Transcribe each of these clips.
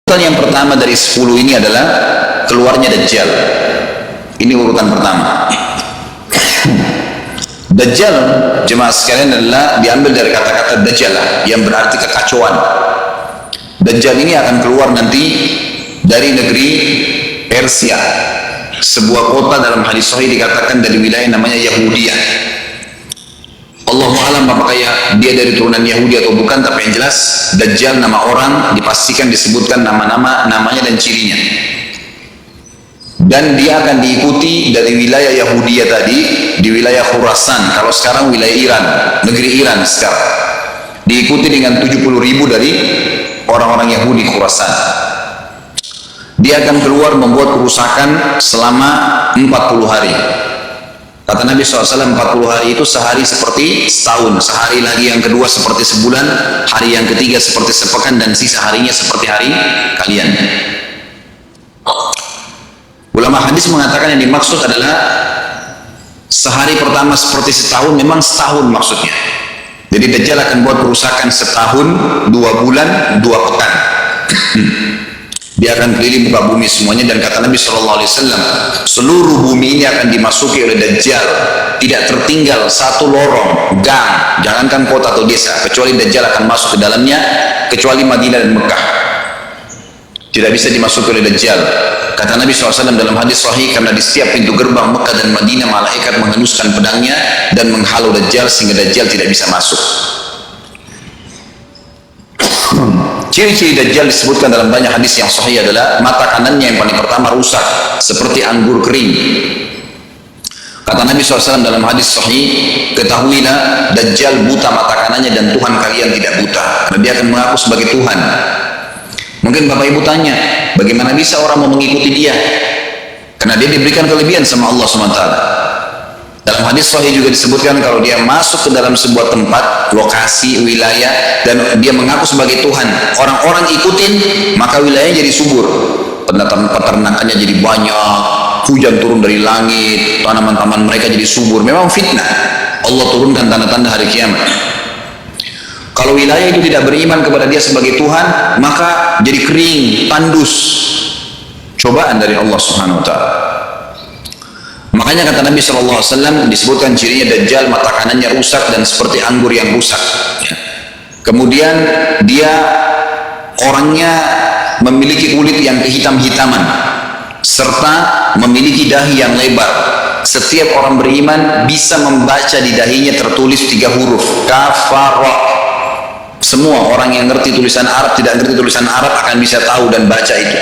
Urutan yang pertama dari 10 ini adalah keluarnya Dajjal. Ini urutan pertama. Dajjal, jemaah sekalian, adalah diambil dari kata-kata Dajjalah yang berarti kekacauan. Dajjal ini akan keluar nanti dari negeri Persia, sebuah kota dalam hadis sahih dikatakan dari wilayah namanya Yahudiyah. Allahu alam apakah dia dari turunan Yahudi atau bukan, tapi yang jelas Dajjal nama orang dipastikan disebutkan namanya dan cirinya. Dan dia akan diikuti dari wilayah Yahudiyah tadi, di wilayah Khurasan, kalau sekarang wilayah Iran, negeri Iran sekarang. Diikuti dengan 70.000 dari orang-orang Yahudi Khurasan. Dia akan keluar membuat kerusakan selama 40 hari. Kata Nabi SAW, 40 hari itu sehari seperti setahun, sehari lagi yang kedua seperti sebulan, hari yang ketiga seperti sepekan, dan sisa harinya seperti hari kalian. Ulama hadis mengatakan yang dimaksud adalah sehari pertama seperti setahun, memang setahun maksudnya. Jadi Dajjal akan buat kerusakan setahun, 2 bulan, 2 pekan. Dia akan keliling muka bumi semuanya, dan kata Nabi SAW, seluruh bumi ini akan dimasuki oleh Dajjal. Tidak tertinggal satu lorong, gang, jangankan kota atau desa, kecuali Dajjal akan masuk ke dalamnya, kecuali Madinah dan Mekah. Tidak bisa dimasuki oleh Dajjal. Kata Nabi SAW dalam hadis sahih, karena di setiap pintu gerbang Mekah dan Madinah malaikat menghunuskan pedangnya dan menghalau Dajjal sehingga Dajjal tidak bisa masuk. Ciri-ciri Dajjal disebutkan dalam banyak hadis yang sahih adalah mata kanannya yang paling pertama rusak seperti anggur kering. Kata Nabi SAW dalam hadis sahih, ketahuilah Dajjal buta mata kanannya dan Tuhan kalian tidak buta, karena dia akan mengaku sebagai Tuhan. Mungkin Bapak Ibu tanya, bagaimana bisa orang mau mengikuti dia? Karena dia diberikan kelebihan sama Allah SWT. Dalam hadis sahih juga disebutkan kalau dia masuk ke dalam sebuah tempat, lokasi, wilayah, dan dia mengaku sebagai Tuhan, orang-orang ikutin, maka wilayahnya jadi subur, peternakannya jadi banyak, hujan turun dari langit, tanaman-tanaman mereka jadi subur. Memang fitnah, Allah turunkan tanda-tanda hari kiamat. Kalau wilayah itu tidak beriman kepada dia sebagai Tuhan, maka jadi kering, tandus. Cobaan dari Allah Subhanahu wa ta'ala. Makanya kata Nabi SAW disebutkan cirinya Dajjal mata kanannya rusak dan seperti anggur yang rusak. Kemudian dia orangnya memiliki kulit yang kehitam-hitaman serta memiliki dahi yang lebar. Setiap orang beriman bisa membaca di dahinya tertulis 3 huruf, kafarah. Semua orang yang ngerti tulisan Arab, tidak ngerti tulisan Arab akan bisa tahu dan baca itu.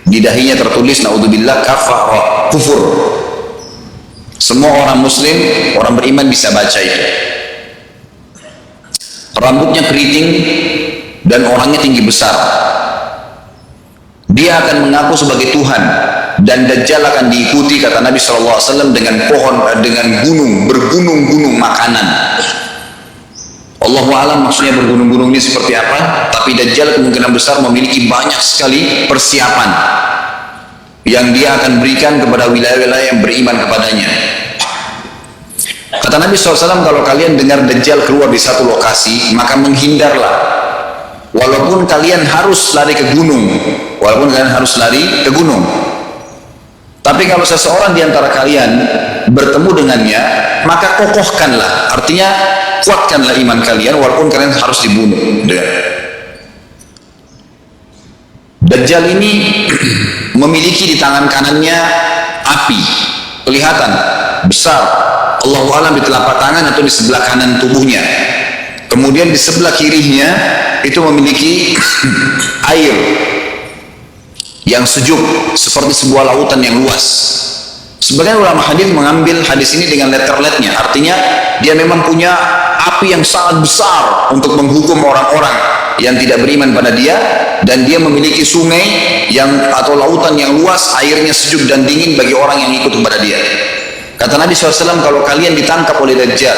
Di dahinya tertulis naudzubillah kafarah, kufur. Semua orang muslim, orang beriman bisa baca itu. Rambutnya keriting dan orangnya tinggi besar. Dia akan mengaku sebagai Tuhan, dan Dajjal akan diikuti kata Nabi SAW dengan pohon, dengan gunung, bergunung-gunung makanan. Allahu alam maksudnya bergunung-gunung ini seperti apa, tapi Dajjal kemungkinan besar memiliki banyak sekali persiapan yang dia akan berikan kepada wilayah-wilayah yang beriman kepadanya. Kata Nabi SAW, kalau kalian dengar Dajjal keluar di satu lokasi, maka menghindarlah. Walaupun kalian harus lari ke gunung, tapi kalau seseorang di antara kalian bertemu dengannya, maka kokohkanlah, artinya kuatkanlah iman kalian walaupun kalian harus dibunuh. Dajjal ini memiliki di tangan kanannya api, kelihatan besar, Allahu alam di telapak tangan atau di sebelah kanan tubuhnya. Kemudian di sebelah kirinya itu memiliki air yang sejuk seperti sebuah lautan yang luas. Sebagian ulama hadis mengambil hadis ini dengan letter-letternya, artinya dia memang punya api yang sangat besar untuk menghukum orang-orang yang tidak beriman pada dia, dan dia memiliki sungai yang atau lautan yang luas, airnya sejuk dan dingin bagi orang yang ikut kepada dia. Kata Nabi SAW, kalau kalian ditangkap oleh Dajjal,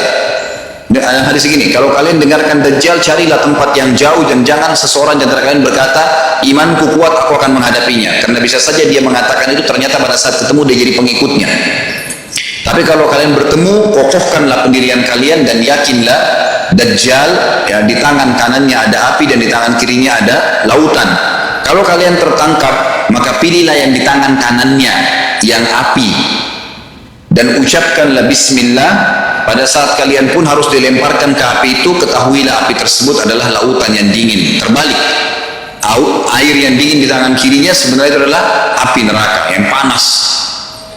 hadis ini, kalau kalian dengarkan Dajjal, carilah tempat yang jauh dan jangan seseorang di antara kalian berkata, imanku kuat, aku akan menghadapinya, karena bisa saja dia mengatakan itu, ternyata pada saat ketemu dia jadi pengikutnya. Tapi kalau kalian bertemu, kokohkanlah pendirian kalian dan yakinlah Dajjal, ya, di tangan kanannya ada api dan di tangan kirinya ada lautan. Kalau kalian tertangkap, maka pilihlah yang di tangan kanannya, yang api, dan ucapkanlah bismillah. Pada saat kalian pun harus dilemparkan ke api itu, ketahuilah api tersebut adalah lautan yang dingin. Terbalik, air yang dingin di tangan kirinya sebenarnya itu adalah api neraka yang panas.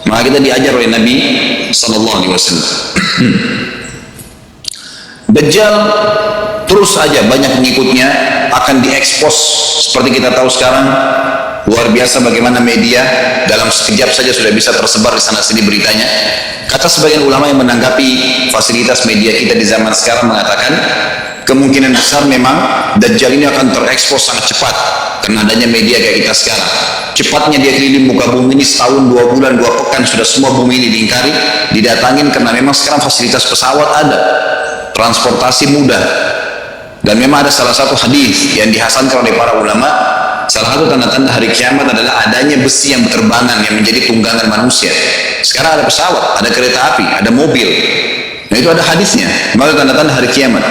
Maka kita diajar oleh Nabi Sallallahu Alaihi Wasallam. Dajjal terus saja banyak pengikutnya, akan diekspos seperti kita tahu sekarang. Luar biasa bagaimana media dalam sekejap saja sudah bisa tersebar di sana sini beritanya. Kata sebagian ulama yang menanggapi fasilitas media kita di zaman sekarang mengatakan kemungkinan besar memang Dajjal ini akan terekspos sangat cepat karena adanya media kayak kita sekarang. Cepatnya dia keliling muka bumi ini setahun, 2 bulan, 2 pekan sudah semua bumi ini diingkari, didatangin karena memang sekarang fasilitas pesawat ada, transportasi mudah. Dan memang ada salah satu hadis yang dihasankan oleh para ulama, salah satu tanda-tanda hari kiamat adalah adanya besi yang berterbangan yang menjadi tunggangan manusia. Sekarang ada pesawat, ada kereta api, ada mobil. Nah itu ada hadisnya, maka tanda-tanda hari kiamat.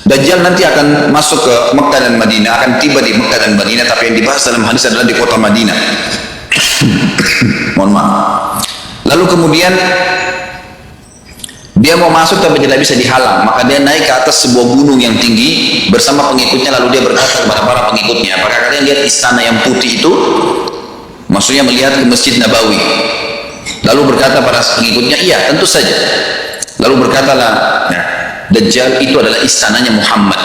Dajjal nanti akan masuk ke Mekah dan Madinah, akan tiba di Mekah dan Madinah, tapi yang dibahas dalam hadis adalah di kota Madinah. Mohon maaf. Lalu kemudian dia mau masuk tapi tidak bisa dihalang, maka dia naik ke atas sebuah gunung yang tinggi bersama pengikutnya. Lalu dia berkata kepada para pengikutnya, apakah kalian lihat istana yang putih itu? Maksudnya melihat ke Masjid Nabawi. Lalu berkata para pengikutnya, iya tentu saja. Lalu berkatalah, nah, Dajjal itu adalah istananya Muhammad,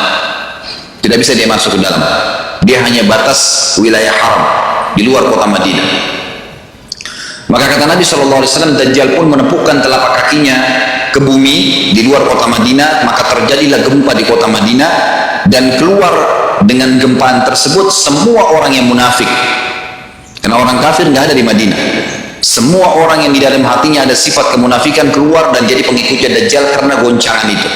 tidak bisa dia masuk ke dalam, dia hanya batas wilayah haram di luar kota Madinah. Maka kata Nabi SAW, Dajjal pun menepukkan telapak kakinya ke bumi di luar kota Madinah, maka terjadilah gempa di kota Madinah, dan keluar dengan gempaan tersebut semua orang yang munafik, karena orang kafir nggak ada di Madinah. Semua orang yang di dalam hatinya ada sifat kemunafikan keluar dan jadi pengikutnya Dajjal karena goncangan itu.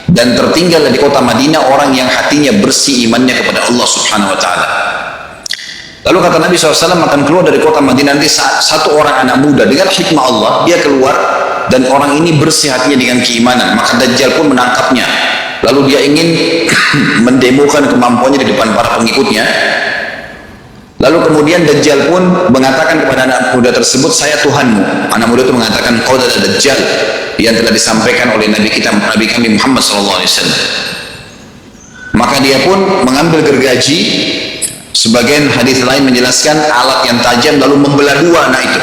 Dan tertinggal di kota Madinah orang yang hatinya bersih imannya kepada Allah Subhanahu Wa Taala. Lalu kata Nabi SAW akan keluar dari kota Madinah nanti satu orang anak muda dengan hikmah Allah, dia keluar dan orang ini bersih hatinya dengan keimanan. Maka Dajjal pun menangkapnya. Lalu dia ingin mendemokan kemampuannya di depan para pengikutnya. Lalu kemudian Dajjal pun mengatakan kepada anak muda tersebut, saya Tuhanmu. Anak muda itu mengatakan, kau adalah Dajjal yang telah disampaikan oleh Nabi kami Muhammad SAW. Maka dia pun mengambil gergaji, sebagian hadis lain menjelaskan alat yang tajam, lalu membelah dua anak itu.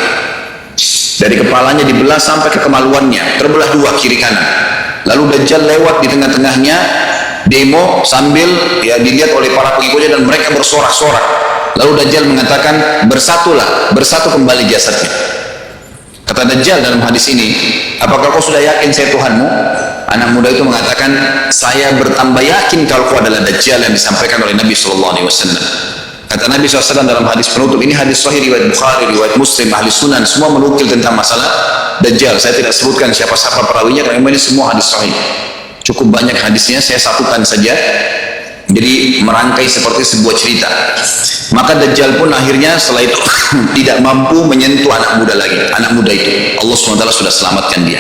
Dari kepalanya dibelah sampai ke kemaluannya, terbelah dua kiri kanan. Lalu Dajjal lewat di tengah-tengahnya, demo sambil ya dilihat oleh para pengikutnya dan mereka bersorak-sorak. Lalu Dajjal mengatakan, bersatulah, bersatu kembali jasadnya. Kata Dajjal dalam hadis ini, apakah kau sudah yakin saya Tuhanmu? Anak muda itu mengatakan, saya bertambah yakin kalau kau adalah Dajjal yang disampaikan oleh Nabi SAW. Kata Nabi SAW dalam hadis penutup, ini hadis sahih riwayat Bukhari, riwayat Muslim, ahli sunan, semua menukil tentang masalah Dajjal. Saya tidak sebutkan siapa-siapa perawinya, karena ini semua hadis sahih. Cukup banyak hadisnya, saya satukan saja. Jadi merangkai seperti sebuah cerita. Maka Dajjal pun akhirnya setelah itu tidak mampu menyentuh anak muda lagi. Anak muda itu Allah SWT sudah selamatkan dia.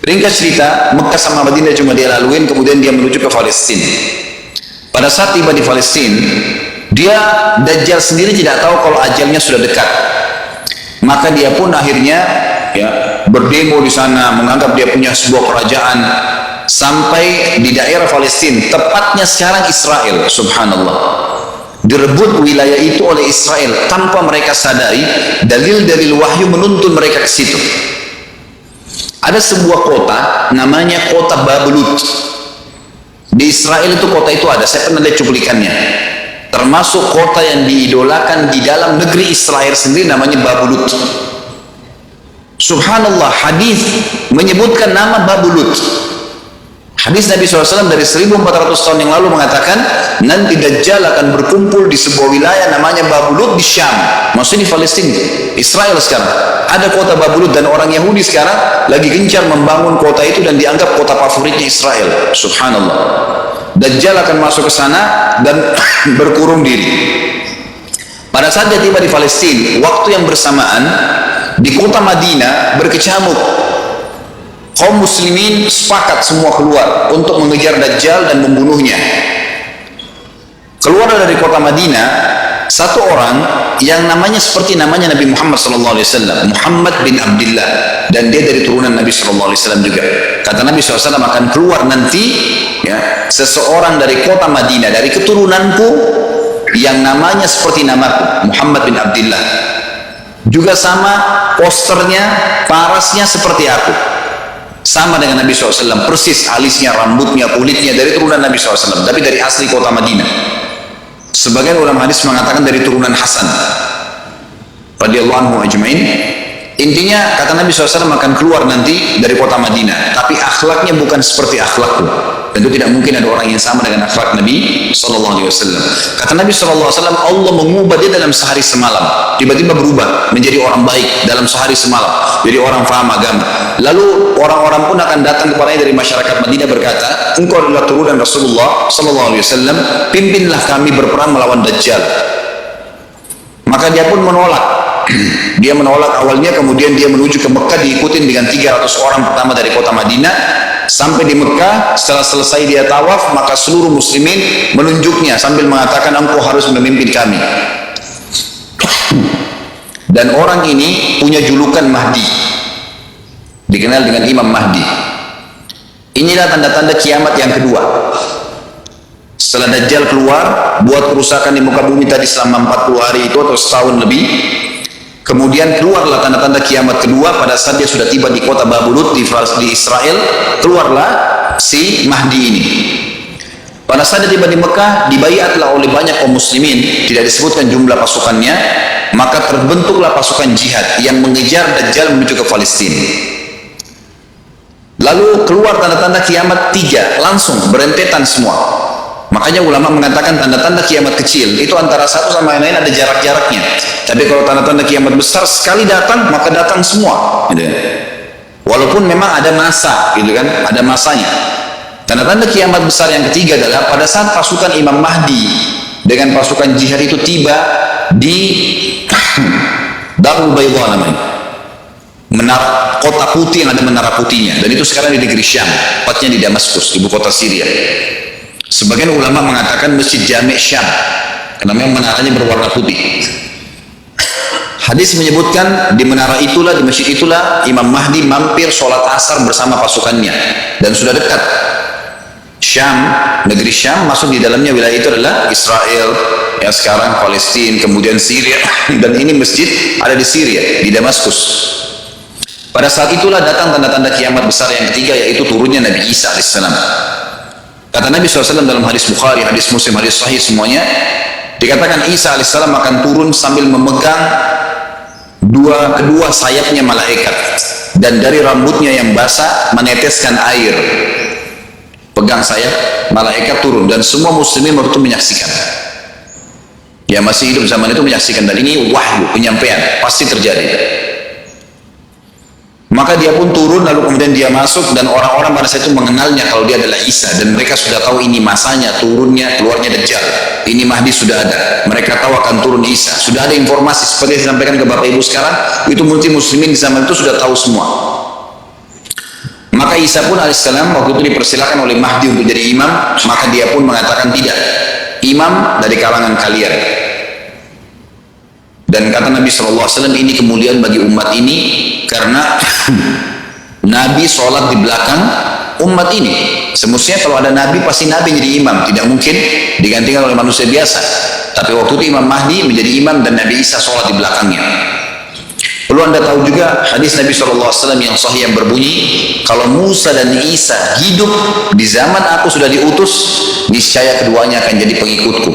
Ringkas cerita, Mekah sama Madinah cuma dia laluin, kemudian dia menuju ke Palestina. Pada saat tiba di Palestina, Dajjal sendiri tidak tahu kalau ajalnya sudah dekat. Maka dia pun akhirnya ya berdemo di sana, menganggap dia punya sebuah kerajaan. Sampai di daerah Palestina, tepatnya sekarang Israel, subhanallah, direbut wilayah itu oleh Israel tanpa mereka sadari. Dalil-dalil wahyu menuntun mereka ke situ. Ada sebuah kota namanya kota Babelut di Israel. Itu kota itu ada, saya pernah lihat cuplikannya, termasuk kota yang diidolakan di dalam negeri Israel sendiri, namanya Babelut. Subhanallah, hadis menyebutkan nama Babelut. Hadis Nabi SAW dari 1400 tahun yang lalu mengatakan, nanti Dajjal akan berkumpul di sebuah wilayah namanya Babelut di Syam. Maksudnya di Palestina, Israel sekarang. Ada kota Babelut dan orang Yahudi sekarang lagi gencar membangun kota itu dan dianggap kota favoritnya Israel. Subhanallah. Dajjal akan masuk ke sana dan berkurung diri. Pada saat dia tiba di Palestina, waktu yang bersamaan di kota Madinah berkecamuk. Kaum muslimin sepakat semua keluar untuk mengejar Dajjal dan membunuhnya. Keluar dari kota Madinah satu orang yang namanya seperti namanya Nabi Muhammad SAW, Muhammad bin Abdullah, dan dia dari turunan Nabi SAW juga. Kata Nabi SAW, akan keluar nanti ya, seseorang dari kota Madinah, dari keturunanku, yang namanya seperti namaku, Muhammad bin Abdullah, juga sama posternya, parasnya seperti aku, sama dengan Nabi SAW, persis alisnya, rambutnya, kulitnya, dari turunan Nabi SAW, tapi dari asli kota Madinah. Sebagian ulama hadis mengatakan dari turunan Hasan radhiyallahu anhu ajmain. Intinya kata Nabi SAW akan keluar nanti dari kota Madinah, tapi akhlaknya bukan seperti akhlakku. Tentu tidak mungkin ada orang yang sama dengan akhlak Nabi SAW. Kata Nabi SAW, Allah mengubah dia dalam sehari semalam. Tiba-tiba berubah menjadi orang baik dalam sehari semalam, jadi orang faham agama. Lalu orang-orang pun akan datang kepadanya dari masyarakat Madinah berkata, engkau adalah turunan Rasulullah SAW, pimpinlah kami berperang melawan Dajjal. Maka dia pun menolak. Dia menolak awalnya, kemudian dia menuju ke Mekah, diikutin dengan 300 orang pertama dari kota Madinah. Sampai di Mekah, setelah selesai dia tawaf, maka seluruh muslimin menunjuknya sambil mengatakan, engkau harus memimpin kami. Dan orang ini punya julukan Mahdi, dikenal dengan Imam Mahdi. Inilah tanda-tanda kiamat yang kedua. Setelah Dajjal keluar, buat kerusakan di muka bumi tadi selama 40 hari itu atau setahun lebih, kemudian keluarlah tanda-tanda kiamat kedua pada saat dia sudah tiba di kota Babulut di Israel. Keluarlah si Mahdi ini. Pada saat dia tiba di Mekah, dibayatlah oleh banyak kaum muslimin, tidak disebutkan jumlah pasukannya, maka terbentuklah pasukan jihad yang mengejar Dajjal menuju ke Palestina. Lalu keluar tanda-tanda kiamat 3, langsung berentetan semua. Makanya ulama mengatakan tanda-tanda kiamat kecil itu antara satu sama yang lain ada jarak-jaraknya. Tapi kalau tanda-tanda kiamat besar sekali datang, maka datang semua. Gitu. Walaupun memang ada masa, gitu kan, ada masanya. Tanda-tanda kiamat besar yang ketiga adalah pada saat pasukan Imam Mahdi dengan pasukan jihad itu tiba di Darul Bayda namanya, menara kota putih yang ada menara putihnya, dan itu sekarang di negeri Syam, tepatnya di Damaskus, ibu kota Syria. Sebagian ulama mengatakan Masjid Jami' Syam, karena memang menaranya berwarna putih. Hadis menyebutkan di menara itulah, di masjid itulah Imam Mahdi mampir sholat asar bersama pasukannya, dan sudah dekat. Syam, negeri Syam, masuk di dalamnya wilayah itu adalah Israel, yang sekarang Palestina, kemudian Syria, dan ini masjid ada di Syria, di Damaskus. Pada saat itulah datang tanda-tanda kiamat besar yang ketiga, yaitu turunnya Nabi Isa alaihissalam. Kata Nabi SAW dalam hadis Bukhari, hadis Muslim, hadis Sahih semuanya, dikatakan Isa alaihissalam akan turun sambil memegang kedua sayapnya malaikat, dan dari rambutnya yang basah meneteskan air. Pegang sayap malaikat turun, dan semua muslimin waktu itu menyaksikan. Ya, masih hidup zaman itu menyaksikan, dan ini wahyu, penyampaian pasti terjadi. Maka dia pun turun, lalu kemudian dia masuk, dan orang-orang pada saat itu mengenalnya kalau dia adalah Isa, dan mereka sudah tahu ini masanya, turunnya, keluarnya Dajjal, ini Mahdi sudah ada, mereka tahu akan turun Isa, sudah ada informasi seperti yang disampaikan ke Bapak Ibu sekarang, itu muslimin di zaman itu sudah tahu semua. Maka Isa pun alaihissalam waktu itu dipersilakan oleh Mahdi untuk jadi imam, maka dia pun mengatakan tidak, imam dari kalangan kalian. Dan kata Nabi SAW, ini kemuliaan bagi umat ini, karena Nabi sholat di belakang umat ini. Semestinya kalau ada Nabi, pasti Nabi jadi imam, tidak mungkin digantikan oleh manusia biasa. Tapi waktu itu Imam Mahdi menjadi imam, dan Nabi Isa sholat di belakangnya. Perlu anda tahu juga hadis Nabi SAW yang sahih yang berbunyi, kalau Musa dan Isa hidup di zaman aku sudah diutus, niscaya keduanya akan jadi pengikutku.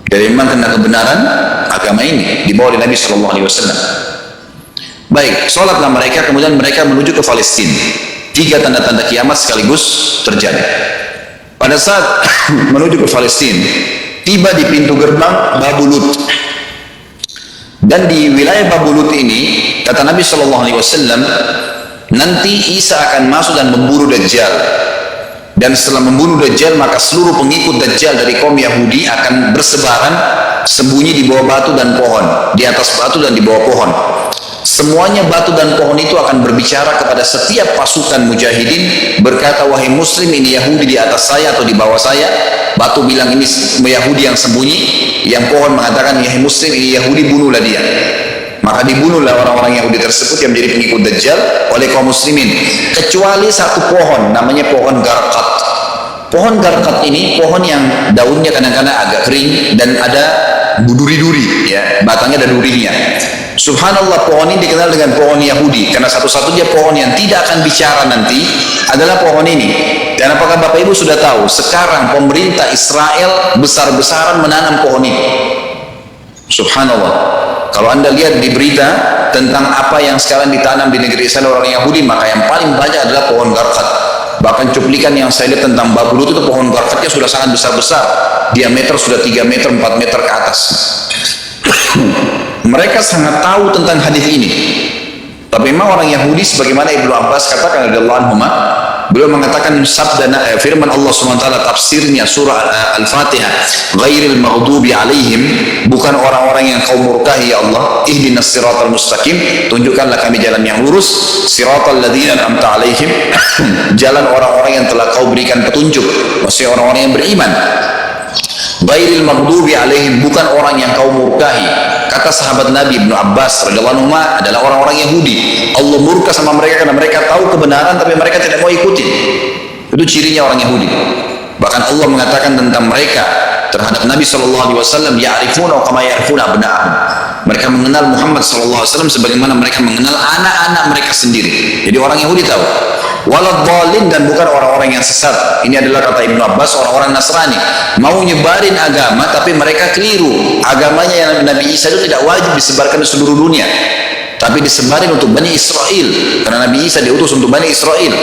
Dari memang kena kebenaran agama ini dibawa oleh Nabi SAW. Baik, sholatlah mereka, kemudian mereka menuju ke Palestina. 3 tanda-tanda kiamat sekaligus terjadi. Pada saat menuju ke Palestina, tiba di pintu gerbang Babulut. Dan di wilayah Babulut ini, kata Nabi SAW, nanti Isa akan masuk dan memburu Dajjal. Dan setelah membunuh Dajjal, maka seluruh pengikut Dajjal dari kaum Yahudi akan bersebaran, sembunyi di bawah batu dan pohon, di atas batu dan di bawah pohon. Semuanya batu dan pohon itu akan berbicara kepada setiap pasukan mujahidin, berkata, wahai muslim, ini Yahudi di atas saya atau di bawah saya. Batu bilang ini Yahudi yang sembunyi, yang pohon mengatakan, wahai muslim, ini Yahudi, bunuhlah dia. Maka dibunuhlah orang-orang Yahudi tersebut yang menjadi pengikut Dajjal oleh kaum muslimin, kecuali satu pohon, namanya pohon Garqat. Pohon Garqat ini pohon yang daunnya kadang-kadang agak kering dan ada duri-duri, ya, batangnya ada durinya. Subhanallah, pohon ini dikenal dengan pohon Yahudi karena satu-satunya pohon yang tidak akan bicara nanti adalah pohon ini. Dan apakah Bapak Ibu sudah tahu sekarang pemerintah Israel besar-besaran menanam pohon ini? Subhanallah, kalau Anda lihat di berita tentang apa yang sekarang ditanam di negeri Israel orang Yahudi, maka yang paling banyak adalah pohon Garqat. Bahkan cuplikan yang saya lihat tentang Babu Lut itu pohon Garqatnya sudah sangat besar-besar, diameter sudah 3 meter 4 meter ke atas. Mereka sangat tahu tentang hadis ini. Tapi memang orang Yahudi, sebagaimana Ibnu Abbas katakan radhiyallahu anhu, beliau mengatakan sabda firman Allah SWT tafsirnya surah Al-Fatihah, ghairil maghdubi alaihim, bukan orang-orang yang kau murkahi ya Allah, ihdinas siratal mustaqim, tunjukkanlah kami jalan yang lurus, siratal ladzina an'amta alaihim, jalan orang-orang yang telah kau berikan petunjuk, maksudnya orang-orang yang beriman. Ghairil maghdubi alaihim, bukan orang yang kau murkahi. Kata sahabat Nabi Ibnu Abbas radhiyallahu anhu adalah orang-orang Yahudi. Allah murka sama mereka karena mereka tahu kebenaran tapi mereka tidak mau ikutin. Itu cirinya orang Yahudi. Bahkan Allah mengatakan tentang mereka terhadap Nabi SAW, ya'rifuna kama ya'rifuna abna'ahum. Mereka mengenal Muhammad SAW sebagaimana mereka mengenal anak-anak mereka sendiri. Jadi orang Yahudi tahu. Waladhdallin, dan bukan orang-orang yang sesat. Ini adalah kata Ibnu Abbas, orang-orang Nasrani mau nyebarin agama tapi mereka keliru. Agamanya yang Nabi Isa itu tidak wajib disebarkan di seluruh dunia, tapi disebarin untuk Bani Israel karena Nabi Isa diutus untuk Bani Israel.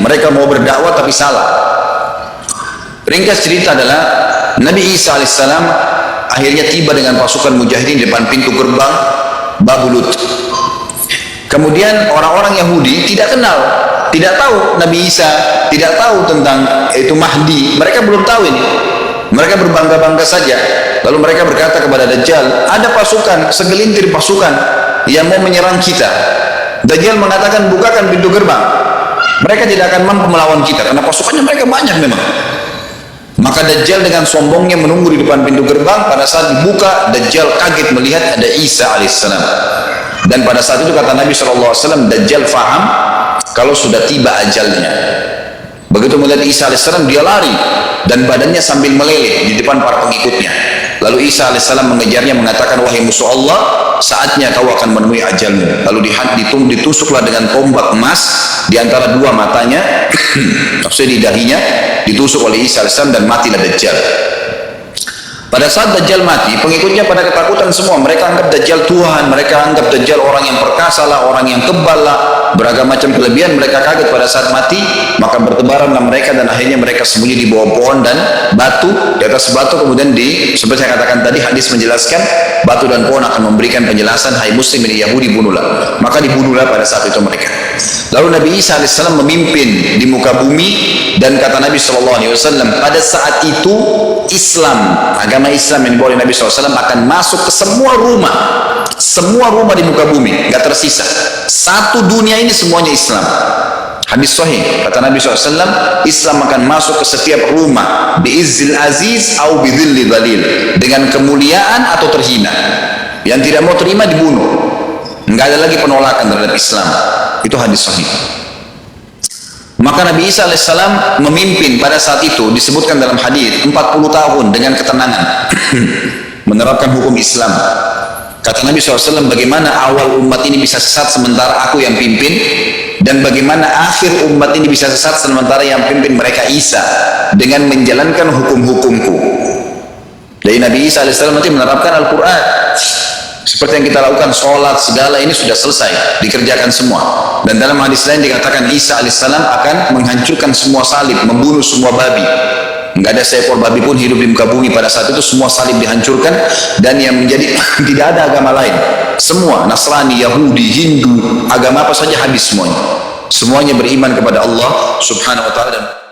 Mereka mau berdakwah tapi salah. Ringkas cerita adalah Nabi Isa alaihissalam akhirnya tiba dengan pasukan mujahidin di depan pintu gerbang Babu Lut. Kemudian orang-orang Yahudi tidak kenal, tidak tahu Nabi Isa, tidak tahu tentang itu Mahdi. Mereka belum tahu ini. Mereka berbangga-bangga saja. Lalu mereka berkata kepada Dajjal, ada pasukan, segelintir pasukan yang mau menyerang kita. Dajjal mengatakan, bukakan pintu gerbang. Mereka tidak akan mampu melawan kita karena pasukannya mereka banyak memang. Maka Dajjal dengan sombongnya menunggu di depan pintu gerbang. Pada saat dibuka, Dajjal kaget melihat ada Isa alaihissalam. Dan pada saat itu kata Nabi SAW, Dajjal faham kalau sudah tiba ajalnya. Begitu melihat Isa alaihissalam, dia lari dan badannya sambil meleleh di depan para pengikutnya. Lalu Isa alaihissalam mengejarnya, mengatakan, wahai musuh Allah, saatnya kau akan menemui ajalmu. Lalu ditusuklah dengan tombak emas di antara dua matanya, maksudnya di dahinya, ditusuk oleh Isa alaihissalam dan matilah Dajjal. Pada saat Dajjal mati, pengikutnya pada ketakutan semua. Mereka anggap Dajjal Tuhan, mereka anggap Dajjal orang yang perkasa lah, orang yang kebal lah, beragam macam kelebihan. Mereka kaget pada saat mati, maka bertebaranlah mereka dan akhirnya mereka sembunyi di bawah pohon dan batu, di atas batu. Kemudian seperti saya katakan tadi, hadis menjelaskan batu dan pohon akan memberikan penjelasan, hai muslim ini Yahudi, bunuhlah. Maka dibunuhlah pada saat itu mereka. Lalu Nabi Isa alaihissalam memimpin di muka bumi, dan kata Nabi SAW, pada saat itu Islam, agama Islam yang dibawa oleh Nabi SAW akan masuk ke semua rumah di muka bumi, gak tersisa. Satu dunia ini semuanya Islam. Hadis sahih, kata Nabi SAW, Islam akan masuk ke setiap rumah, biizzil aziz au bidhilli dhalil, dengan kemuliaan atau terhina. Yang tidak mau terima dibunuh. Nggak ada lagi penolakan terhadap Islam. Itu hadis sahih. Maka Nabi Isa alaihissalam memimpin pada saat itu, disebutkan dalam hadis 40 tahun dengan ketenangan menerapkan hukum Islam. Kata Nabi SAW, bagaimana awal umat ini bisa sesat sementara aku yang pimpin, dan bagaimana akhir umat ini bisa sesat sementara yang pimpin mereka Isa dengan menjalankan hukum-hukumku. Jadi Nabi Isa alaihissalam nanti menerapkan Al-Quran seperti yang kita lakukan, sholat segala ini sudah selesai, dikerjakan semua. Dan dalam hadis lain dikatakan Isa alaihissalam akan menghancurkan semua salib, membunuh semua babi. Nggak ada seekor babi pun hidup di muka bumi pada saat itu, semua salib dihancurkan. Dan yang menjadi tidak ada agama lain, semua Nasrani, Yahudi, Hindu, agama apa saja habis semuanya. Semuanya beriman kepada Allah subhanahu wa ta'ala.